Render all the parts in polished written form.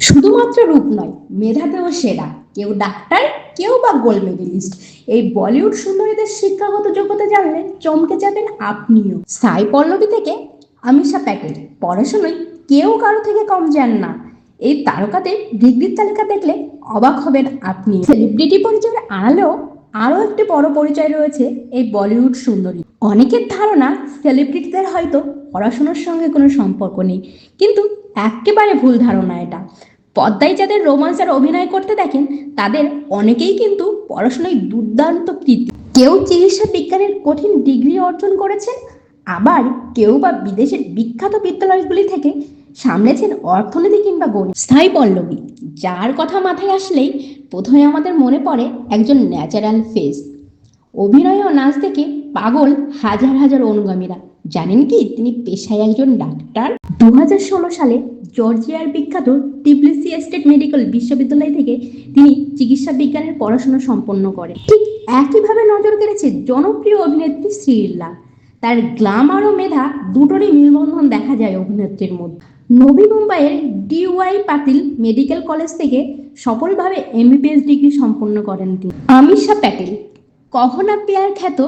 শুধুমাত্র রূপ নয়, মেধাতেও সেরা। কেউ ডাক্তার, কেউ বা গোল্ড মেডেলিস্ট। এই বলিউড সুন্দরীদের শিক্ষাগত যোগ্যতা জানলে চমকে যাবেন আপনিও। সাই পল্লবী থেকে আমিষা প্যাটেল, পড়াশোনায় কেউ কারো থেকে কম যান না। এই তারকাদের ডিগ্রির তালিকা দেখলে অবাক হবেন আপনি। সেলিব্রিটি পরিচয়ের আড়ালেও আরও একটি বড় পরিচয় রয়েছে এই বলিউড সুন্দরী। অনেকের ধারণা সেলিব্রিটিদের হয়তো পড়াশোনার সঙ্গে কোনো সম্পর্ক নেই, কিন্তু একেবারে ভুল ধারণা এটা। পর্দায় যাদের রোমান্স আর অভিনয় করতে দেখেন তাদের অনেকেই কিন্তু পড়াশোনায় দুর্দান্ত কৃতি। কেউ চিকিৎসা বিজ্ঞানের কঠিন ডিগ্রি অর্জন করেছেন, আবার কেউ বা বিদেশের বিখ্যাত বিদ্যালয়গুলি থেকে সামলেছেন অর্থনীতি কিংবা গণিত। সাই পল্লবী, যার কথা মাথায় আসলেই প্রথমে আমাদের মনে পড়ে একজন ন্যাচারাল ফেস। অভিনয় ও নাচ দেখে পাগল হাজার হাজার অনুগামীরা। জানেন কি তিনি পেশায় একজন ডাক্তার? 2016 সালে জর্জিয়ার বিখ্যাত টিবলিসি স্টেট মেডিকেল বিশ্ববিদ্যালয় থেকে তিনি চিকিৎসা বিজ্ঞানের পড়াশোনা সম্পন্ন করেন। ঠিক একইভাবে নজর কেড়েছে জনপ্রিয় অভিনেত্রী শ্রীলীলা। তার গ্ল্যামার ও মেধা দুটোরই মেলবন্ধন দেখা যায় অভিনেত্রীর মধ্যে। নবী মুম্বাইয়ের DY পাটিল মেডিকেল কলেজ থেকে সফলভাবে MBBS ডিগ্রি সম্পন্ন করেন তিনি। আমিষা প্যাটেল, কহনা পেয়ার খ্যাত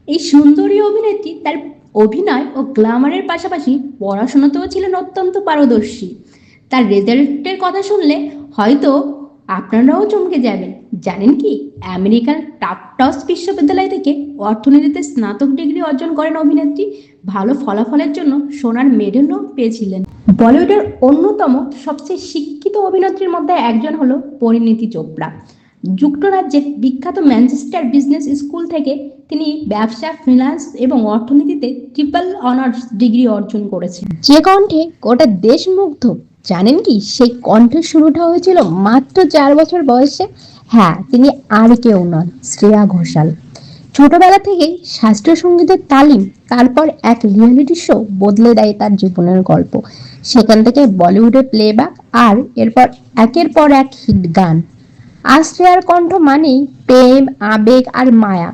এই সুন্দরী অভিনেত্রী তার অভিনয় ও গ্ল্যামারের পাশাপাশি পড়াশোনাতেও ছিলেন অত্যন্ত পারদর্শী। তার রেজাল্টের কথা শুনলে হয়তো আপনারাও চমকে যাবেন। জানেন কি, আমেরিকার টাফটস বিশ্ববিদ্যালয় থেকে অর্থনীতিতে স্নাতক ডিগ্রি অর্জন করেন অভিনেত্রী। ভালো ফলাফলের জন্য সোনার মেডেলও পেয়েছিলেন। বলিউডের অন্যতম সবচেয়ে শিক্ষিত অভিনেত্রীর মধ্যে একজন হলো পরিণীতি চোপড়া। যুক্তরাজ্যের বিখ্যাত ম্যানচেস্টার বিজনেস স্কুল থেকে তিনি ব্যবসা, ফিনান্স এবং অর্থনীতিতে ট্রিপল অনার্স ডিগ্রি অর্জন করেছেন। যে কণ্ঠে গোটা দেশ মুগ্ধ। জানেন কি, সেই কণ্ঠের শুরুটা হয়েছিল মাত্র 4 বছর বয়সে। হ্যাঁ, তিনি আর কেউ নন, শ্রেয়া ঘোষাল। ছোটবেলা থেকেই শাস্ত্রীয় সঙ্গীতের তালিম, তারপর এক রিয়েলিটি শো বদলে দেয় তার জীবনের গল্প। সেখান থেকে বলিউডে প্লেব্যাক, আর এরপর একের পর এক হিট গান। আজ শ্রেয়ার কণ্ঠ মানেই প্রেম, আবেগ আর মায়া।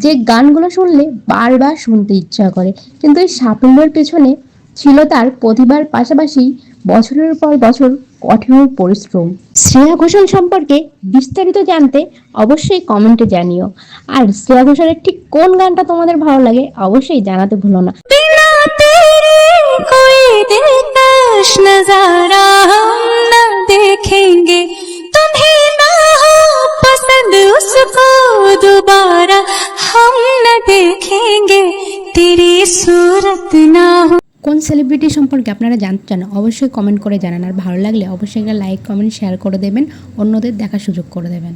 যে গানগুলো শুনলে বারবার শুনতে ইচ্ছা করে। কিন্তু এই সাফল্যের পেছনে ছিল তার প্রতিভার পাশাপাশি বছরের পর বছর কঠোর পরিশ্রম। শ্রেয়া ঘোষাল সম্পর্কে বিস্তারিত জানতে অবশ্যই কমেন্টে জানিও। আর শ্রেয়া ঘোষালের ঠিক কোন গানটা তোমাদের ভালো লাগে অবশ্যই জানাতে ভুলো না। কোন সেলিব্রিটি সম্পর্কে আপনারা জানতে চান অবশ্যই কমেন্ট করে জানান। আর ভালো লাগলে অবশ্যই একটা লাইক, কমেন্ট, শেয়ার করে দেবেন, অন্যদের দেখার সুযোগ করে দেবেন।